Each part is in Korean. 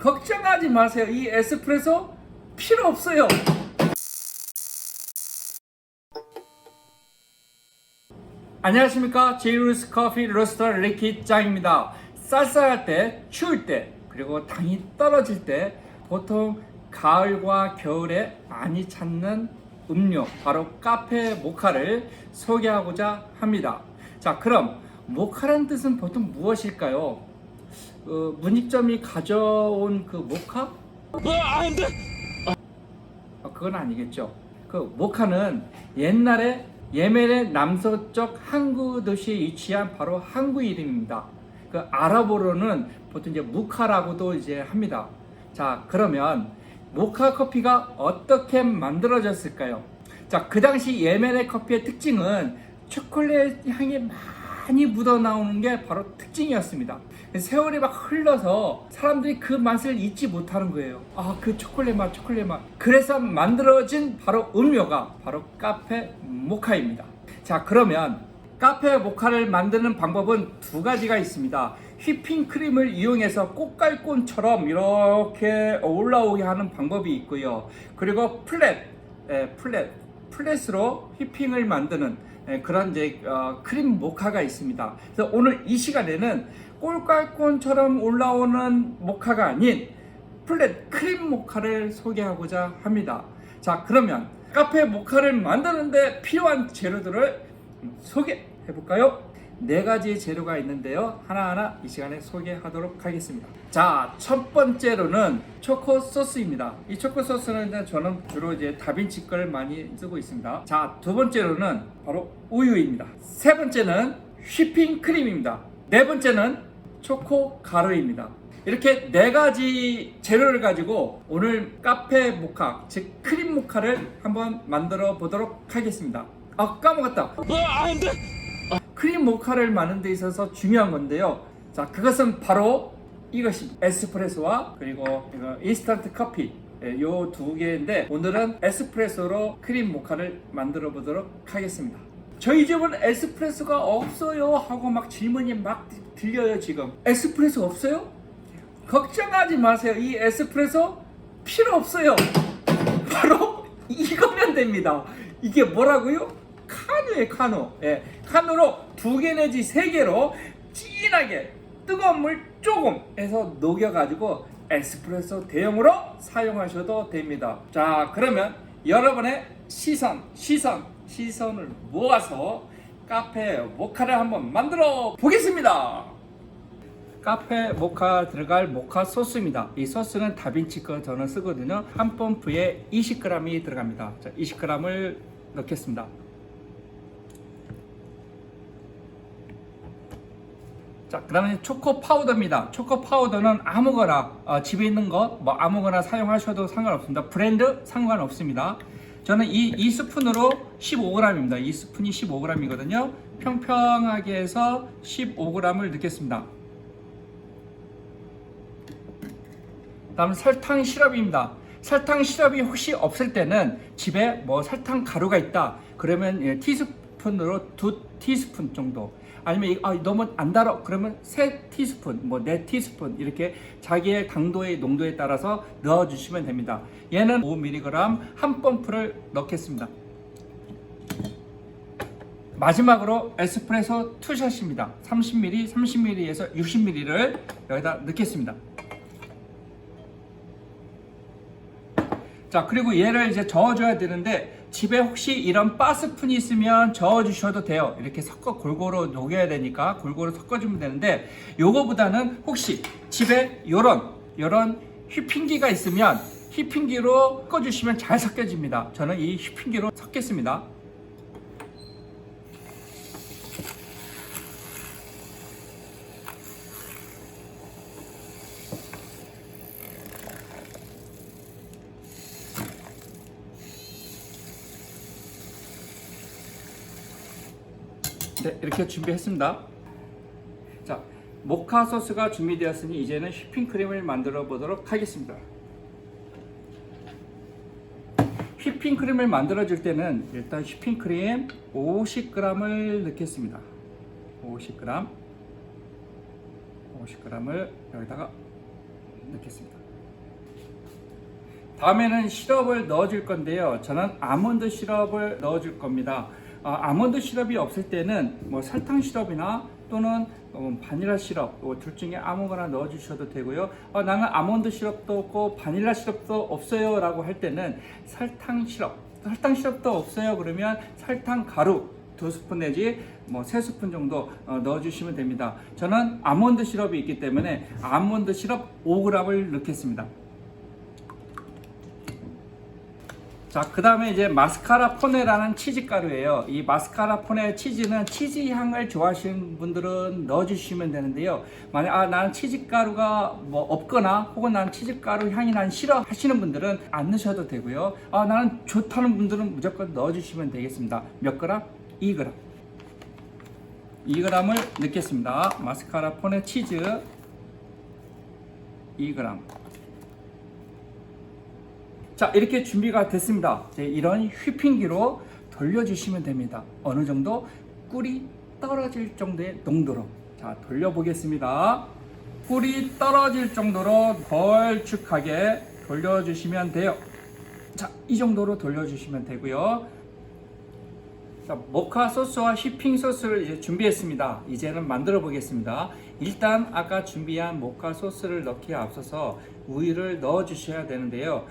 걱정하지 마세요. 이 에스프레소 필요 없어요. 안녕하십니까. 제이루스 커피 로스터 리키 짱입니다. 쌀쌀할 때, 추울 때, 그리고 당이 떨어질 때 보통 가을과 겨울에 많이 찾는 음료, 바로 카페 모카를 소개하고자 합니다. 자, 그럼 모카란 뜻은 보통 무엇일까요? 문익점이 가져온 그 모카? 안 돼! 그건 아니겠죠. 그 모카는 옛날에 예멘의 남서쪽 항구 도시에 위치한 바로 항구 이름입니다. 그 아랍어로는 보통 이제 무카라고도 이제 합니다. 자, 그러면 모카 커피가 어떻게 만들어졌을까요? 자, 그 당시 예멘의 커피의 특징은 초콜릿 향이 많이 묻어 나오는 게 바로 특징이었습니다. 세월이 막 흘러서 사람들이 그 맛을 잊지 못하는 거예요. 그 초콜릿 맛. 그래서 만들어진 바로 음료가 바로 카페 모카입니다. 자, 그러면 카페 모카를 만드는 방법은 두 가지가 있습니다. 휘핑크림을 이용해서 꽃갈콘처럼 이렇게 올라오게 하는 방법이 있고요. 그리고 플랫으로 휘핑을 만드는 그런 이제 크림 모카가 있습니다. 그래서 오늘 이 시간에는 꿀깔콘처럼 올라오는 모카가 아닌 플랫 크림 모카를 소개하고자 합니다. 자, 그러면 카페 모카를 만드는데 필요한 재료들을 소개해 볼까요? 네 가지 재료가 있는데요. 하나하나 이 시간에 소개하도록 하겠습니다. 자, 첫 번째로는 초코 소스입니다. 이 초코 소스는 저는 주로 이제 다빈치 걸 많이 쓰고 있습니다. 자, 두 번째로는 바로 우유입니다. 세 번째는 휘핑 크림입니다. 네 번째는 초코 가루입니다. 이렇게 네 가지 재료를 가지고 오늘 카페 모카, 즉 크림 모카를 한번 만들어 보도록 하겠습니다. 까먹었다. 안 돼. 크림 모카를 만드는 데 있어서 중요한 건데요. 자, 그것은 바로 이것이 에스프레소와 그리고 인스턴트 커피, 요 두 개인데 오늘은 에스프레소로 크림 모카를 만들어 보도록 하겠습니다. 저희 집은 에스프레소가 없어요 하고 막 질문이 막 들려요. 지금 에스프레소 없어요? 걱정하지 마세요. 이 에스프레소 필요 없어요. 바로 이거면 됩니다. 이게 뭐라고요? 카누예요. 카누. 카누로 2개 내지 3개로 진하게 뜨거운 물 조금 해서 녹여가지고 에스프레소 대용으로 사용하셔도 됩니다. 자, 그러면 여러분의 시선을 모아서 카페 모카를 한번 만들어 보겠습니다. 카페 모카 들어갈 모카 소스입니다. 이 소스는 다빈치 거 저는 쓰거든요. 한 펌프에 20g이 들어갑니다. 자, 20g을 넣겠습니다. 자, 그다음에 초코 파우더입니다. 초코 파우더는 아무거나 집에 있는 거 뭐 아무거나 사용하셔도 상관없습니다. 브랜드 상관없습니다. 저는 이 스푼으로 15g입니다. 이 스푼이 15g이거든요. 평평하게 해서 15g을 넣겠습니다. 다음 설탕 시럽입니다. 설탕 시럽이 혹시 없을 때는 집에 뭐 설탕 가루가 있다 그러면 티스푼으로 2티스푼 정도, 아니면 너무 안 달아 그러면 3티스푼, 뭐 4티스푼 이렇게 자기의 당도의 농도에 따라서 넣어주시면 됩니다. 얘는 5mg 한 펌프를 넣겠습니다. 마지막으로 에스프레소 투샷입니다. 30ml에서 60ml를 여기다 넣겠습니다. 자, 그리고 얘를 이제 저어줘야 되는데 집에 혹시 이런 바스푼이 있으면 저어주셔도 돼요. 이렇게 섞어 골고루 녹여야 되니까 골고루 섞어주면 되는데, 요거보다는 혹시 집에 요런 휘핑기가 있으면 휘핑기로 섞어주시면 잘 섞여집니다. 저는 이 휘핑기로 섞겠습니다. 네, 이렇게 준비했습니다. 자, 모카 소스가 준비되었으니 이제는 휘핑크림을 만들어 보도록 하겠습니다. 휘핑크림을 만들어 줄 때는 일단 휘핑크림 50g을 넣겠습니다. 50g을 여기다가 넣겠습니다. 다음에는 시럽을 넣어줄 건데요. 저는 아몬드 시럽을 넣어줄 겁니다. 아몬드 시럽이 없을 때는 뭐 설탕 시럽이나 또는 바닐라 시럽 둘 중에 아무거나 넣어주셔도 되고요. 나는 아몬드 시럽도 없고 바닐라 시럽도 없어요 라고 할 때는 설탕 시럽도 없어요 그러면 설탕 가루 2스푼 내지 뭐 3스푼 정도 넣어주시면 됩니다. 저는 아몬드 시럽이 있기 때문에 아몬드 시럽 5g을 넣겠습니다. 자, 그 다음에 이제 마스카라포네라는 치즈 가루예요. 이 마스카라포네 치즈는 치즈 향을 좋아하시는 분들은 넣어주시면 되는데요. 만약 나는 치즈 가루가 뭐 없거나 혹은 나는 치즈 가루 향이 난 싫어 하시는 분들은 안 넣으셔도 되고요. 나는 좋다는 분들은 무조건 넣어주시면 되겠습니다. 몇 그램? 2g. 2g을 넣겠습니다. 마스카라포네 치즈 2g. 자, 이렇게 준비가 됐습니다. 이제 이런 휘핑기로 돌려주시면 됩니다. 어느 정도 꿀이 떨어질 정도의 농도로. 자, 돌려보겠습니다. 꿀이 떨어질 정도로 걸쭉하게 돌려주시면 돼요. 자, 이 정도로 돌려주시면 되고요. 자, 모카 소스와 휘핑 소스를 이제 준비했습니다. 이제는 만들어 보겠습니다. 일단 아까 준비한 모카 소스를 넣기에 앞서서 우유를 넣어 주셔야 되는데요.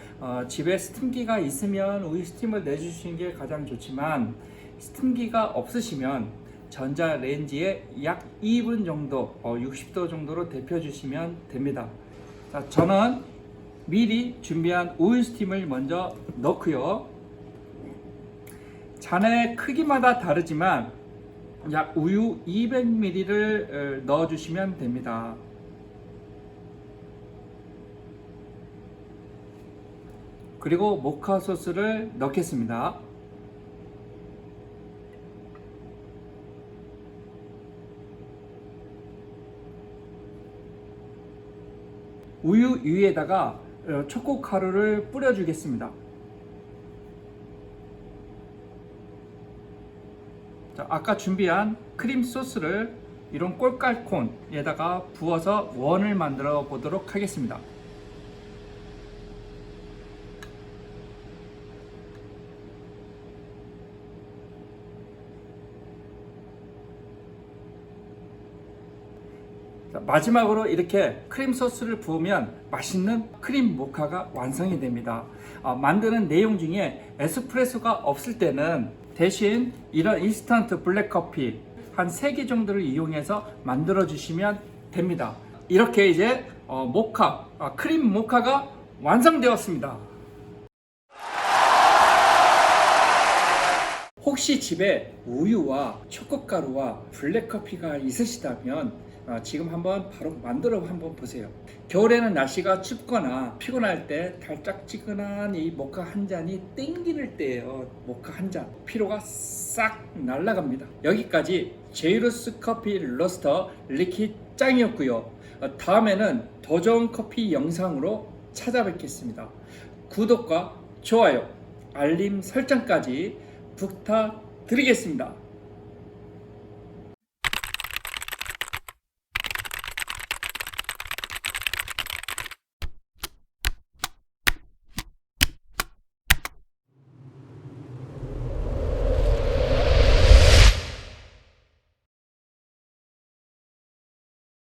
집에 스팀기가 있으면 우유 스팀을 내주시는 게 가장 좋지만 스팀기가 없으시면 전자레인지에 약 2분 정도 60도 정도로 데펴 주시면 됩니다. 자, 저는 미리 준비한 우유 스팀을 먼저 넣고요. 잔의 크기마다 다르지만 약 우유 200ml를 넣어주시면 됩니다. 그리고 모카 소스를 넣겠습니다. 우유 위에다가 초코 가루를 뿌려주겠습니다. 자, 아까 준비한 크림 소스를 이런 꼴깔콘에다가 부어서 원을 만들어 보도록 하겠습니다. 자, 마지막으로 이렇게 크림 소스를 부으면 맛있는 크림 모카가 완성이 됩니다. 만드는 내용 중에 에스프레소가 없을 때는 대신 이런 인스턴트 블랙커피 한 3개 정도를 이용해서 만들어 주시면 됩니다. 이렇게 이제 모카, 크림 모카가 완성되었습니다. 혹시 집에 우유와 초코가루와 블랙커피가 있으시다면 지금 한번 바로 만들어 한번 보세요. 겨울에는 날씨가 춥거나 피곤할 때 달짝지근한 이 모카 한 잔이 땡기는 때예요. 모카 한 잔 피로가 싹 날아갑니다. 여기까지 제이루스 커피 로스터 리퀴드 짱이었고요. 다음에는 더 좋은 커피 영상으로 찾아뵙겠습니다. 구독과 좋아요, 알림 설정까지 부탁드리겠습니다.